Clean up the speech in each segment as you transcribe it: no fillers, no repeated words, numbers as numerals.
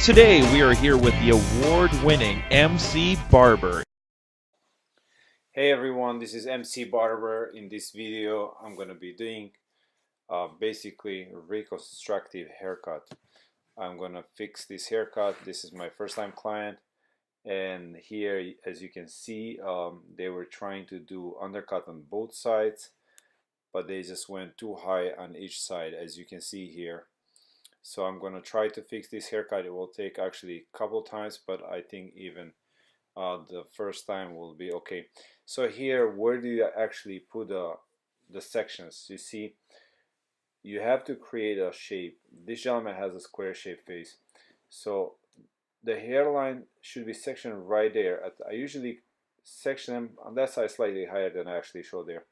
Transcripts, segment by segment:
Today we are here with the award-winning MC Barber. Hey everyone, this is MC Barber. In this video, I'm going to be doing basically a reconstructive haircut. I'm going to fix this haircut. This is my first time client, and here, as you can see, they were trying to do undercut on both sides, but they just went too high on each side, as you can see here. So I'm going to try to fix this haircut. It will take actually a couple times, but I think even the first time will be okay. So here, where do you actually put the sections? You see, you have to create a shape. This gentleman has a square shaped face, so the hairline should be sectioned right there. I usually section them on that side slightly higher than I actually show there,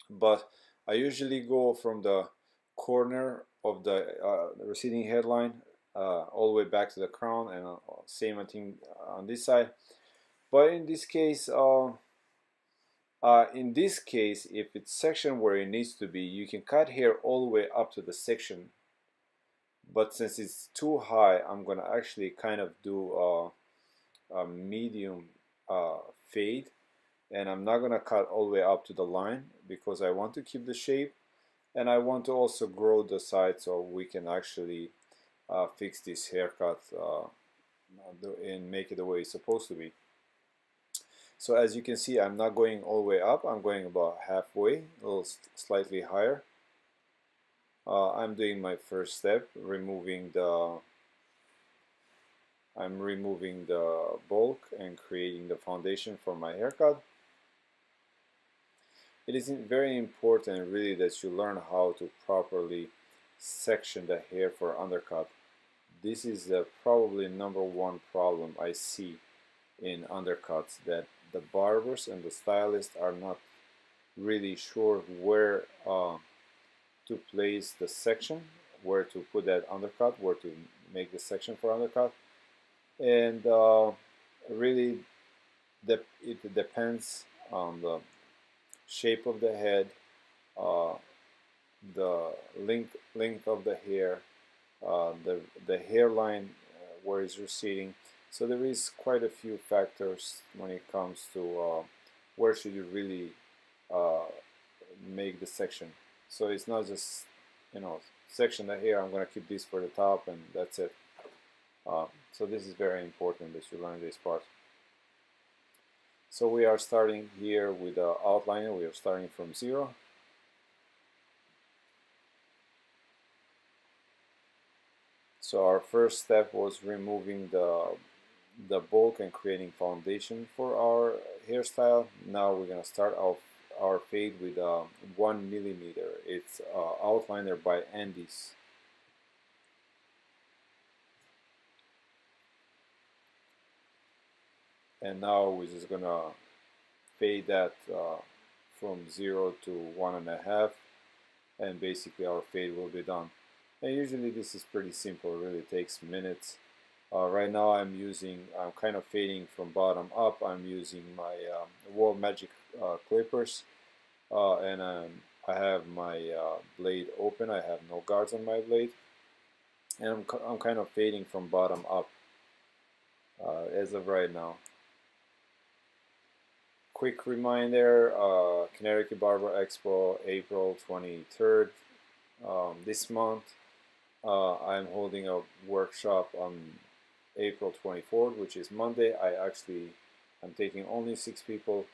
but I usually go from the corner of the receding hairline all the way back to the crown, and same thing on this side. But in this case, if it's sectioned where it needs to be, you can cut hair all the way up to the section. But since it's too high, I'm gonna actually kind of do a medium fade, and I'm not gonna cut all the way up to the line because I want to keep the shape, and I want to also grow the side so we can actually fix this haircut and make it the way it's supposed to be. So as you can see, I'm not going all the way up, I'm going about halfway, a little slightly higher. I'm doing my first step, I'm removing the bulk and creating the foundation for my haircut. It is very important really that you learn how to properly section the hair for undercut. This is the probably #1 problem I see in undercuts, that the barbers and the stylists are not really sure where to place the section, where to put that undercut, where to make the section for undercut, and really it depends on the shape of the head, uh, the length of the hair, the hairline where it's receding. So there is quite a few factors when it comes to where should you really uh, make the section. So it's not just, section the hair, I'm going to keep this for the top and that's it. So this is very important that you learn this part. So we are starting here with the outliner. We are starting from 0. So our first step was removing the bulk and creating foundation for our hairstyle. Now we're gonna start off our fade with 1 mm. It's outliner by Andes. And now we're just gonna fade that from 0 to 1.5, and basically our fade will be done. And usually this is pretty simple, it really takes minutes. Right now I'm kind of fading from bottom up. I'm using my Wahl Magic clippers, and I have my blade open. I have no guards on my blade, and I'm kind of fading from bottom up as of right now. Quick reminder, Connecticut Barber Expo, April 23rd, this month. I'm holding a workshop on April 24th, which is Monday. I'm taking only 6 people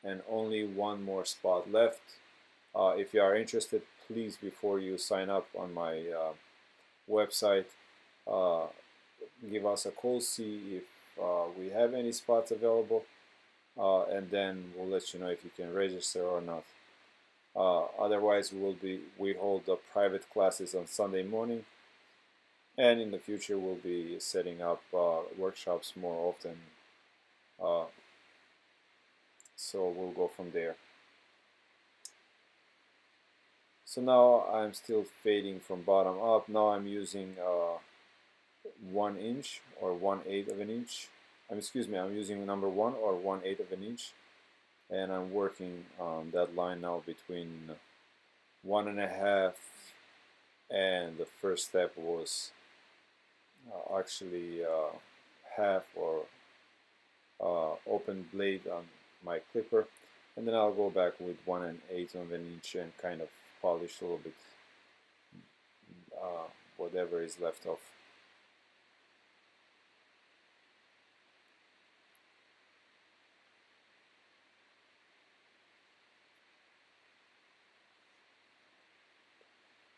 and only 1 more spot left. If you are interested, please, before you sign up on my website, give us a call, see if we have any spots available, and then we'll let you know if you can register or not. Otherwise, we hold the private classes on Sunday morning, and in the future we'll be setting up workshops more often. So we'll go from there. So now I'm still fading from bottom up. Now I'm using 1 inch or 1/8 of an inch. Excuse me, I'm using #1 or 1/8 of an inch, and I'm working on that line now between 1.5, and the first step was actually half or open blade on my clipper, and then I'll go back with 1/8 of an inch and kind of polish a little bit whatever is left off.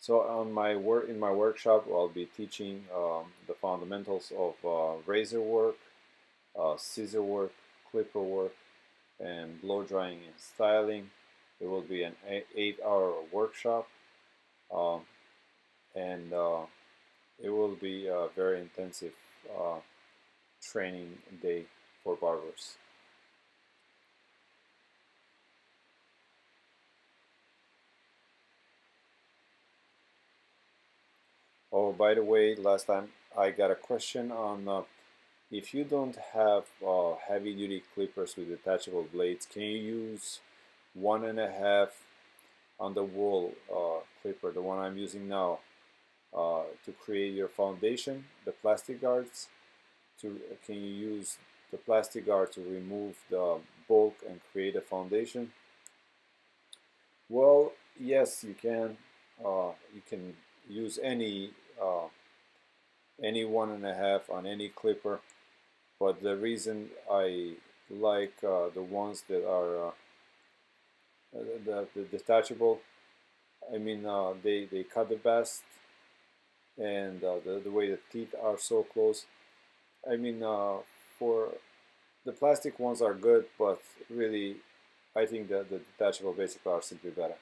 So on my in my workshop, I'll be teaching the fundamentals of razor work, scissor work, clipper work, and blow drying and styling. It will be an 8-hour workshop, um, and it will be a very intensive uh, training day for barbers. Oh, by the way, last time I got a question on if you don't have heavy-duty clippers with detachable blades, can you use 1.5 on the Wahl clipper, the one I'm using now, to create your foundation, the plastic guards? Can you use the plastic guard to remove the bulk and create a foundation? Well, yes, you can. You can use any 1.5 on any clipper, but the reason I like the ones that are the detachable, I mean, they cut the best, and the way the teeth are so close. I mean, for the plastic ones are good, but really, I think that the detachable basically are simply better.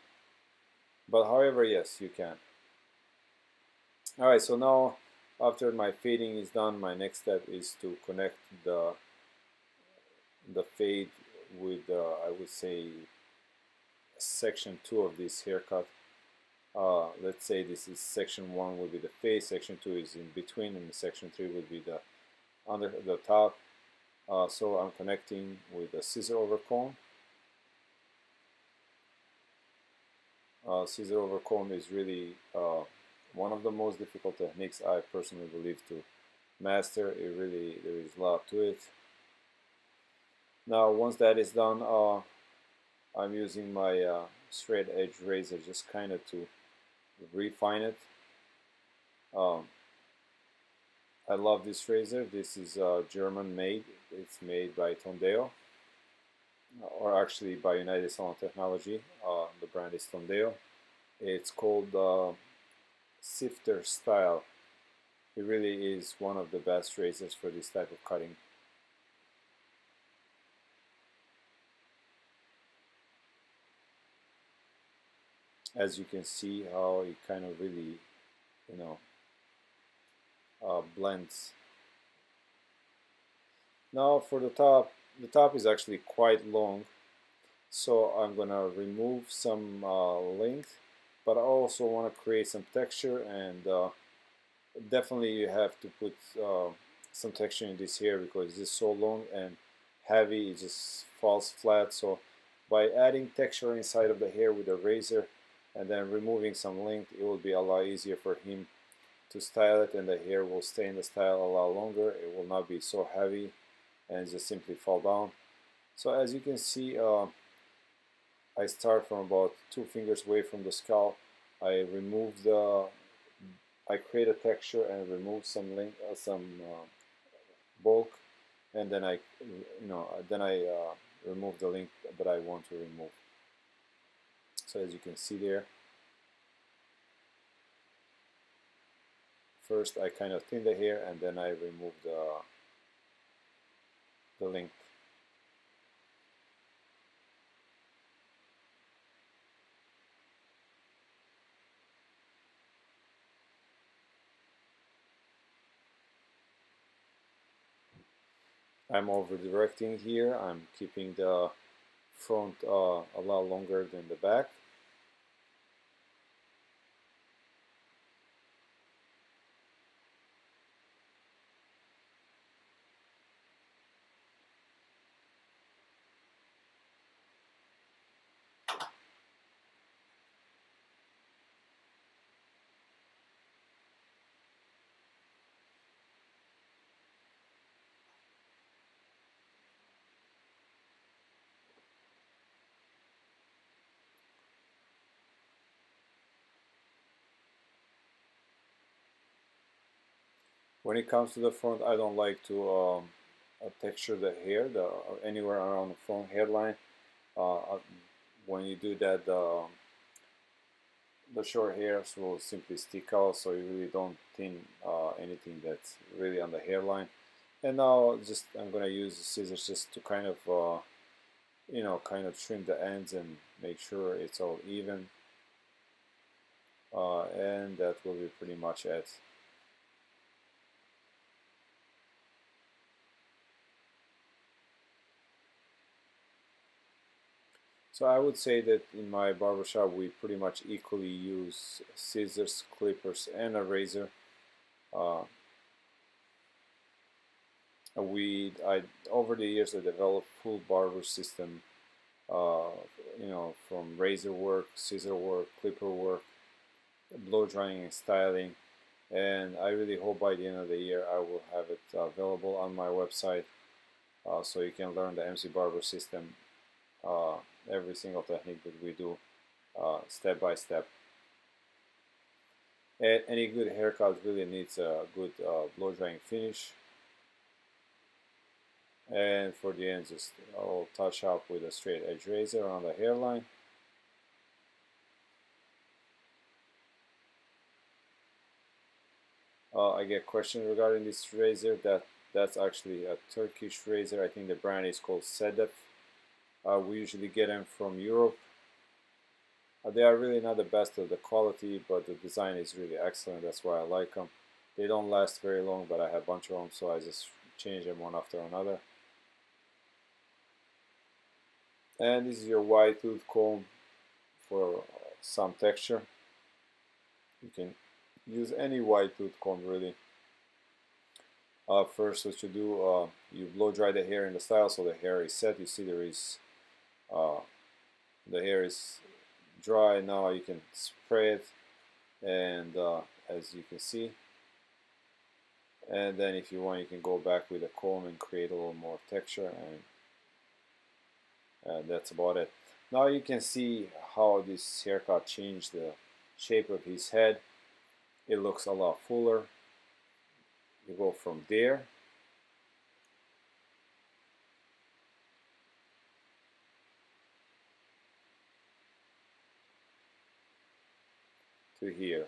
But however, yes, you can. All right, so now after my fading is done, my next step is to connect the fade with I would say section 2 of this haircut. Let's say this is section 1 will be the fade, section 2 is in between, and section 3 will be the under the top. So I'm connecting with a scissor over comb. Scissor over comb is really one of the most difficult techniques I personally believe to master. There is a lot to it. Now once that is done, I'm using my straight edge razor just kind of to refine it. I love this razor. This is German made. It's made by Tondeo, or actually by United Salon Technology. The brand is Tondeo. It's called Sifter Style. It really is one of the best razors for this type of cutting. As you can see how it kind of really, you know, blends. Now for the top is actually quite long, so I'm gonna remove some length, but I also want to create some texture, and definitely you have to put some texture in this hair because it's so long and heavy, it just falls flat. So by adding texture inside of the hair with a razor and then removing some length, it will be a lot easier for him to style it, and the hair will stay in the style a lot longer. It will not be so heavy and just simply fall down. So as you can see, I start from about 2 fingers away from the scalp. I remove I create a texture and remove some bulk, and then I remove the length that I want to remove. So as you can see there, first I kind of thin the hair, and then I remove the length. I'm over directing here. I'm keeping the front a lot longer than the back. When it comes to the front, I don't like to texture the hair anywhere around the front hairline. When you do that, the short hairs will simply stick out, so you really don't thin anything that's really on the hairline. And now I'm gonna use the scissors just to kind of kind of trim the ends and make sure it's all even. And that will be pretty much it. So I would say that in my barbershop we pretty much equally use scissors, clippers, and a razor. Uh, over the years I developed full barber system. Uh, from razor work, scissor work, clipper work, blow drying and styling. And I really hope by the end of the year I will have it available on my website, so you can learn the MC Barber system, every single technique that we do, step by step. And any good haircut really needs a good blow drying finish. And for the end, just I'll touch up with a straight edge razor on the hairline. I get questions regarding this razor. That's actually a Turkish razor. I think the brand is called Sedef. We usually get them from Europe. They are really not the best of the quality, but the design is really excellent. That's why I like them. They don't last very long, but I have a bunch of them, so I just change them one after another. And this is your wide tooth comb for some texture. You can use any wide tooth comb really. First, what you do, you blow dry the hair in the style so the hair is set. You see there is the hair is dry. Now you can spray it, and as you can see, and then if you want you can go back with a comb and create a little more texture, and that's about it. Now you can see how this haircut changed the shape of his head. It looks a lot fuller. You go from there to here.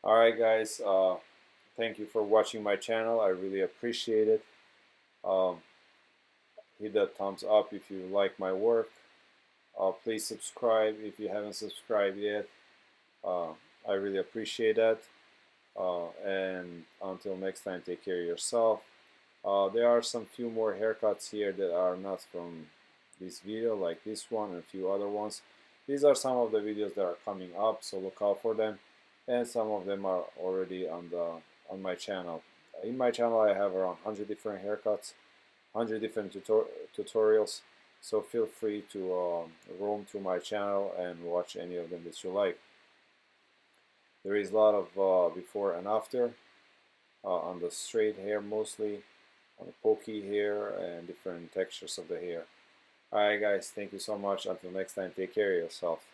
Alright guys, thank you for watching my channel. I really appreciate it. Hit that thumbs up if you like my work. Please subscribe if you haven't subscribed yet. I really appreciate that. And until next time, take care of yourself. There are some few more haircuts here that are not from this video, like this one and a few other ones. These are some of the videos that are coming up, so look out for them. And some of them are already on my channel. In my channel I have around 100 different haircuts, 100 different tutorials, so feel free to roam through my channel and watch any of them that you like. There is a lot of before and after on the straight hair mostly, on the pokey hair, and different textures of the hair. Alright guys, thank you so much. Until next time, take care of yourself.